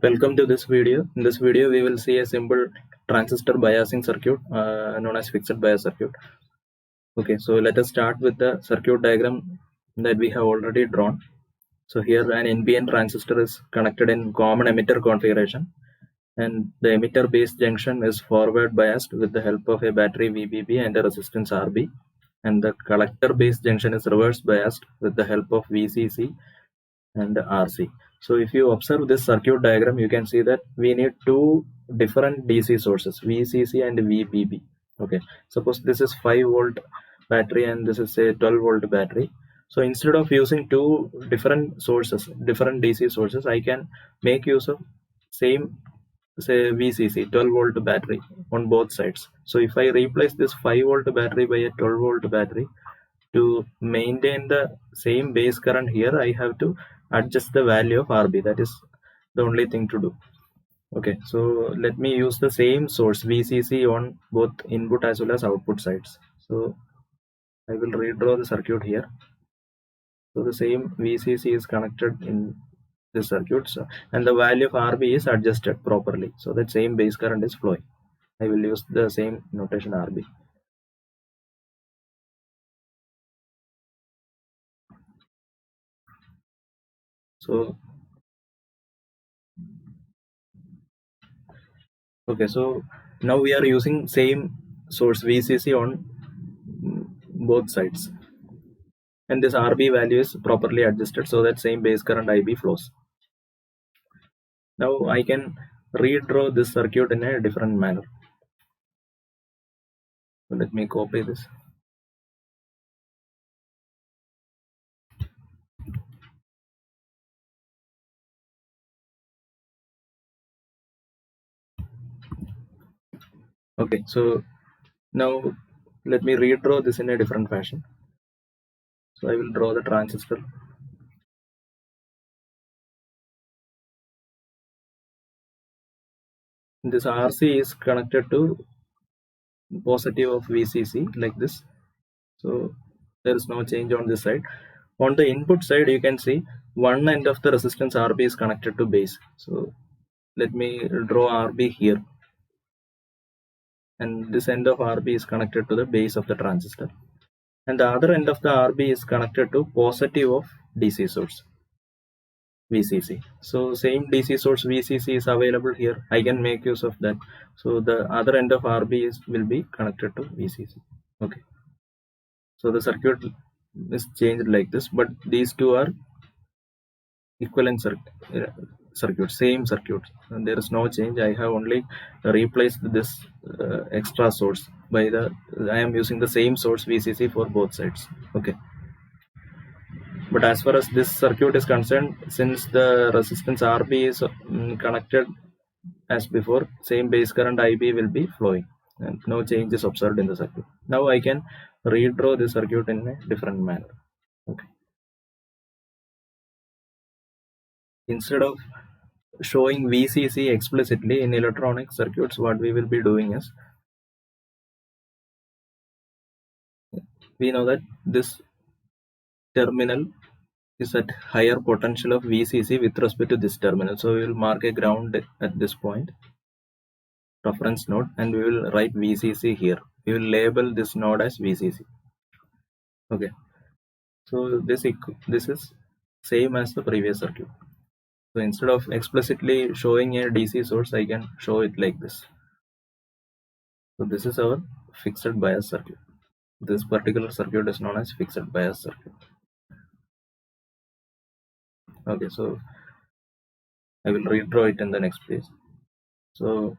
Welcome to this video. In this video, we will see a simple transistor biasing circuit known as fixed bias circuit. Okay, so let us start with the circuit diagram that we have already drawn. So here an NPN transistor is connected in common emitter configuration, and the emitter base junction is forward biased with the help of a battery VBB and a resistance RB, and the collector base junction is reverse biased with the help of VCC and RC. So if you observe this circuit diagram, you can see that we need two different DC sources, VCC and VBB. Okay, suppose this is 5-volt battery and this is a 12-volt battery. So instead of using two different sources, different DC sources, I can make use of same, say, VCC 12-volt battery on both sides. So if I replace this 5-volt battery by a 12-volt battery, to maintain the same base current here, I have to adjust the value of RB. That is the only thing to do. Okay, so let me use the same source VCC on both input as well as output sides. So I will redraw the circuit here. So the same VCC is connected in this circuit, and the value of RB is adjusted properly. So that same base current is flowing. I will use the same notation RB. So okay, so now we are using same source VCC on both sides, and this RB value is properly adjusted so that same base current IB flows. Now I can redraw this circuit in a different manner. So let me copy this. Okay, so now let me redraw this in a different fashion. So I will draw the transistor. This RC is connected to positive of VCC like this. So there is no change on this side. On the input side, you can see one end of the resistance RB is connected to base. So let me draw RB here, and this end of RB is connected to the base of the transistor, and the other end of the RB is connected to positive of DC source VCC. So same DC source VCC is available here. I can make use of that. So the other end of RB will be connected to VCC. Okay. So the circuit is changed like this, but these two are equivalent circuit, same circuit, and there is no change. I have only replaced this extra source by the I am using the same source VCC for both sides. Okay, but as far as this circuit is concerned, since the resistance RB is connected as before, same base current IB will be flowing and no change is observed in the circuit. Now I can redraw the circuit in a different manner. Okay, instead of showing VCC explicitly in electronic circuits, what we will be doing is, we know that this terminal is at higher potential of VCC with respect to this terminal. So we will mark a ground at this point, reference node, and we will write VCC here. We will label this node as VCC. Okay. So this is same as the previous circuit. So instead of explicitly showing a DC source, I can show it like this. So this is our fixed bias circuit. This particular circuit is known as fixed bias circuit. Okay, so I will redraw it in the next page. So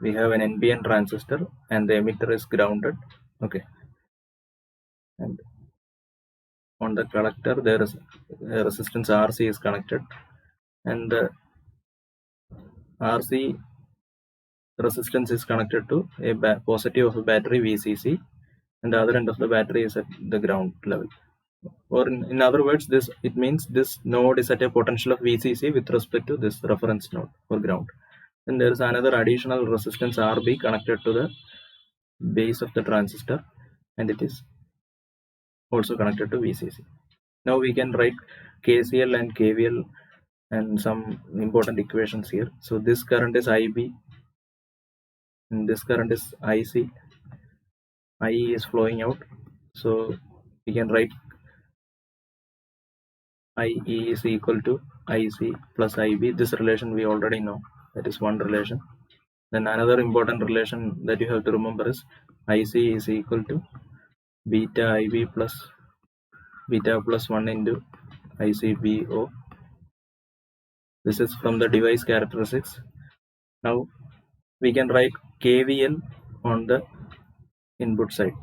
we have an NPN transistor and the emitter is grounded. Okay, and on the collector there is a resistance RC is connected, and the RC resistance is connected to a positive of a battery VCC, and the other end of the battery is at the ground level. Or in other words, it means this node is at a potential of VCC with respect to this reference node or ground. And there is another additional resistance RB connected to the base of the transistor, and it is also connected to VCC. Now we can write KCL and KVL and some important equations here. So this current is IB and this current is IC. IE is flowing out, so we can write IE is equal to IC plus IB. This relation we already know, that is one relation. Then another important relation that you have to remember is IC is equal to beta IB plus beta plus 1 into ICBO. This is from the device characteristics. Now we can write KVL on the input side.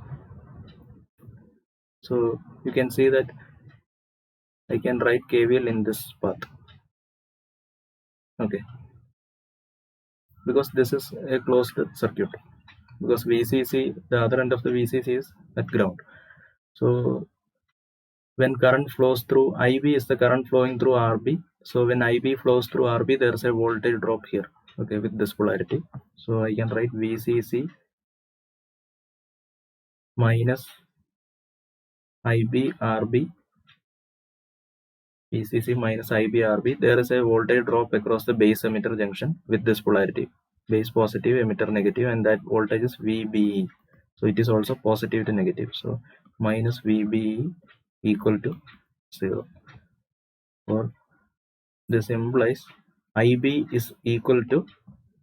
So you can see that I can write KVL in this path. Okay, because this is a closed circuit, because VCC, the other end of the VCC is at ground. So when current flows through, IB is the current flowing through RB. So when IB flows through RB, there is a voltage drop here, okay, with this polarity. So I can write VCC minus IB RB, VCC minus IB RB. There is a voltage drop across the base emitter junction with this polarity, base positive, emitter negative, and that voltage is VBE. So it is also positive to negative. So minus VBE equal to 0. Or this implies IB is equal to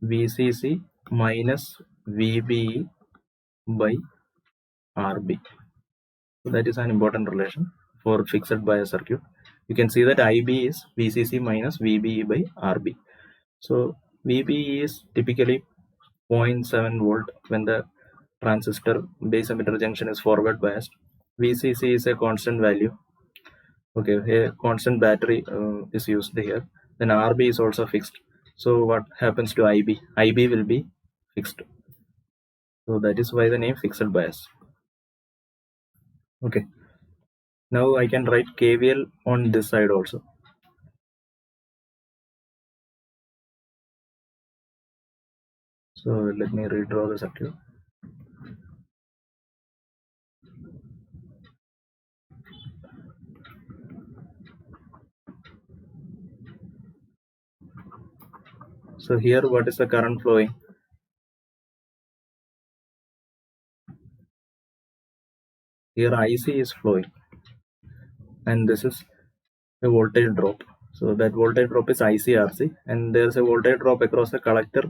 VCC minus VBE by RB. So that is an important relation for fixed bias circuit. You can see that IB is VCC minus VBE by RB. So VBE is typically 0.7 volt when the transistor base emitter junction is forward biased. VCC is a constant value. Okay, a constant battery is used here. Then RB is also fixed. So what happens to IB? IB will be fixed. So that is why the name fixed bias. Okay. Now I can write KVL on this side also. So let me redraw the circuit. So here what is the current flowing? Here IC is flowing and this is a voltage drop. So that voltage drop is ICRC and there is a voltage drop across the collector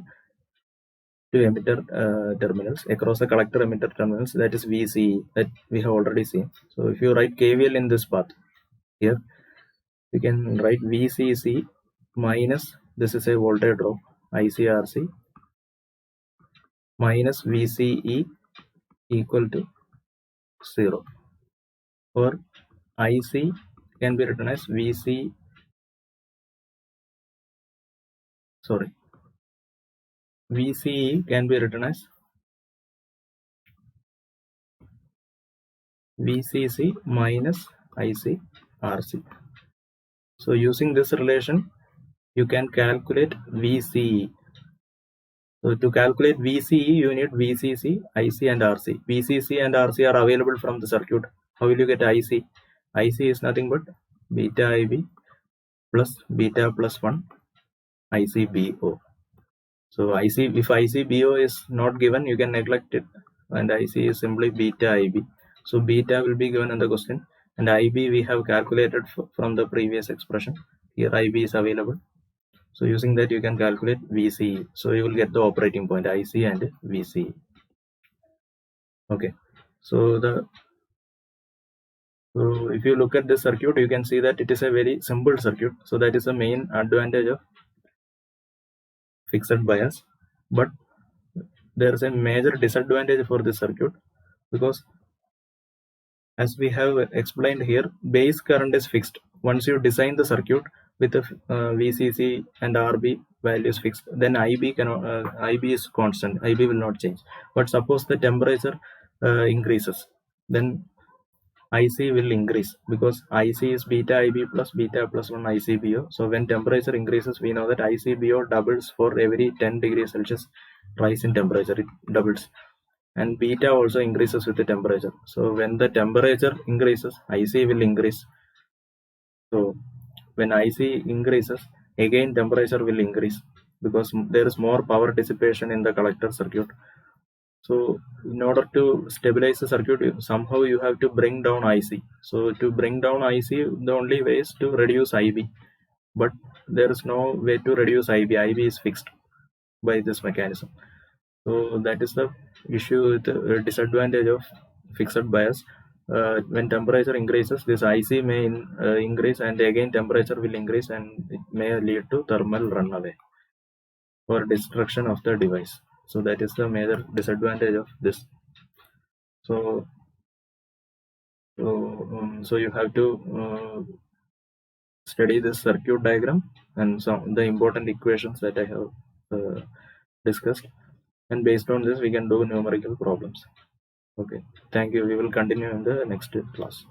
to emitter terminals, across the collector emitter terminals, that is VCE, that we have already seen. So if you write KVL in this path, here you can write VCC minus, this is a voltage drop, ICRC minus VCE equal to 0. Or IC can be written as VCE can be written as VCC minus ICRC. So using this relation, you can calculate VCE. So to calculate VCE, you need VCC, IC and RC. VCC and RC are available from the circuit. How will you get IC? IC is nothing but beta IB plus beta plus 1 ICBO. So IC, if ICBO is not given, you can neglect it, and IC is simply beta IB. So beta will be given in the question, and IB we have calculated from the previous expression. Here IB is available. So using that you can calculate VCE. So you will get the operating point IC and VCE. Okay. So if you look at this circuit, you can see that it is a very simple circuit. So that is the main advantage of fixed bias. But there is a major disadvantage for this circuit, because as we have explained here, base current is fixed. Once you design the circuit with the VCC and RB values fixed, then IB is constant. IB will not change. But suppose the temperature increases, then IC will increase, because IC is beta IB plus beta plus 1 ICBO. So when temperature increases, we know that ICBO doubles for every 10 degrees Celsius rise in temperature. It doubles. And beta also increases with the temperature. So when the temperature increases, IC will increase. So when IC increases, again temperature will increase because there is more power dissipation in the collector circuit. So in order to stabilize the circuit, somehow you have to bring down IC. So to bring down IC, the only way is to reduce IB, but there is no way to reduce IB. IB is fixed by this mechanism. So that is the issue, the disadvantage of fixed bias. When temperature increases, this IC may increase, and again temperature will increase, and it may lead to thermal runaway or destruction of the device. So that is the major disadvantage of this. So you have to study this circuit diagram and some the important equations that I have discussed, and based on this we can do numerical problems. Okay, thank you. We will continue in the next class.